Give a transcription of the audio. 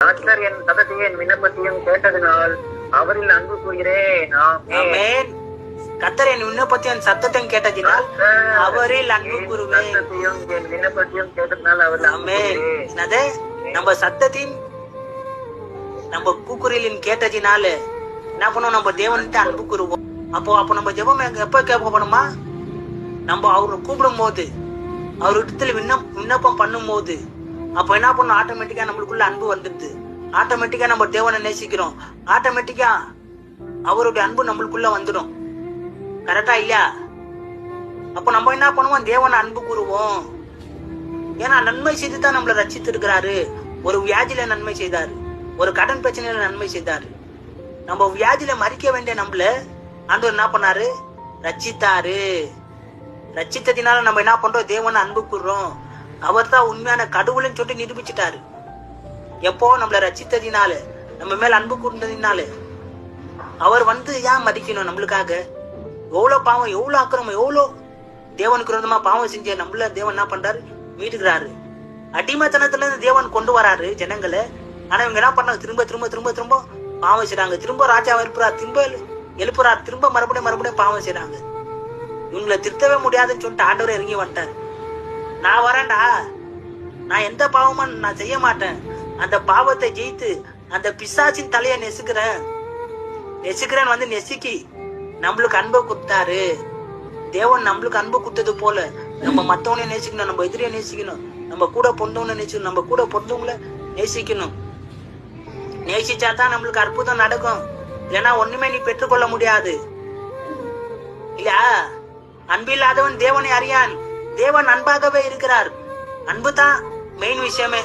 கர்த்தர் என் சத்தத்தையும் என் விண்ணப்பத்தையும் கேட்டதினால் அவரில் அன்பு கூறுகிறேன். ஆமென். கர்த்தர் என் விண்ணப்பத்தையும் என் சத்தத்தையும் கேட்டதினால் அவரில் அன்பு கூறுவேன். என் விண்ணப்பத்தையும் கேட்டதினால் அவரில் ஆமென். என்னது? நம்ம சத்தத்தையும் நம்ம கூக்குரலின் கேட்டதினால என்ன பண்ணுவோம்? நம்ம தேவன்கிட்ட அன்பு கூறுவோம். அப்போ நம்ம ஜெபம் எப்ப கேட்கப்படுமா? நம்ம அவரை கூப்பிடும் போது, அவரிடத்துல விண்ணப்பம் பண்ணும் போது, அப்ப என்ன பண்ணும்? ஆட்டோமேட்டிக்கா நம்மளுக்குள்ள அன்பு வந்துடுது. ஆட்டோமேட்டிக்கா நம்ம தேவனை நேசிக்கிறோம். ஆட்டோமேட்டிக்கா அவருடைய அன்பு நம்மளுக்குள்ள வந்துடும். கரெக்டா இல்லையா? அப்ப நம்ம என்ன பண்ணுவோம்? தேவனை அன்பு கூறுவோம். ஏன்னா நன்மை செய்து தான் நம்மளை ரட்சித்து இருக்கிறாரு. ஒரு வியாதியில நன்மை செய்தாரு, ஒரு கடன் பிரச்சனையில நன்மை செய்தாரு. நம்ம வியாதியில மறிக்க வேண்டிய நம்மள ஆண்டவர் என்ன பண்ணாரு? ரட்சித்தாரு. ரட்சித்ததினால நம்ம என்ன பண்றோம்? தேவனை அன்பு கூறுறோம். அவர் தான் உண்மையான கடவுள்னு சொல்லிட்டு நிரூபிச்சுட்டாரு. எப்போ? நம்மள ரட்சித்ததினால, நம்ம மேல அன்பு கூர்ந்ததினால. அவர் ஏன் மதிக்கணும்? நம்மளுக்காக எவ்வளவு பாவம், எவ்வளவு அக்கிரமம், எவ்வளவு தேவனுக்கு விரோதமா பாவம் செஞ்ச நம்மள தேவன் என்ன பண்றாரு? மீட்டுக்கிறாரு. அடிமைத்தனத்துல இருந்து தேவன் கொண்டு வராரு ஜனங்களை. ஆனா இவங்க என்ன பண்ணாங்க? திரும்ப திரும்ப திரும்ப திரும்ப பாவம் செய்றாங்க. திரும்ப ராஜாவை எழுப்புறாரு, திரும்ப மறுபடியும் பாவம் செய்றாங்க. இவங்களை திருத்தவே முடியாதுன்னு சொல்லிட்டு ஆண்டவரை இறங்கி வந்துட்டாரு. நான் வரேன்டா, நான் எந்த பாவமும் நான் செய்ய மாட்டேன். அந்த பாவத்தை ஜெயித்து அந்த பிசாசின் தலையை நெசுக்கிறேன் நெசுக்கி நம்மளுக்கு அன்பை கொடுத்தாரு. தேவன் நம்மளுக்கு அன்பு கொடுத்தது போல நம்ம மத்தவனையும் நேசிக்கணும், நம்ம எதிரியை நேசிக்கணும், நம்ம கூட பொண்ணவனை நேசிக்கணும், நம்ம கூட பொண்ணவங்களை நேசிக்கணும். நேசிச்சாதான் நம்மளுக்கு அற்புதம் நடக்கும். இல்லைன்னா ஒண்ணுமே நீ பெற்றுக்கொள்ள முடியாது. இல்லையா? அன்பில்லாதவன் தேவனை அறியான். தேவன் அன்பாகவே இருக்கிறார். அன்பு தான் மெயின் விஷயமே.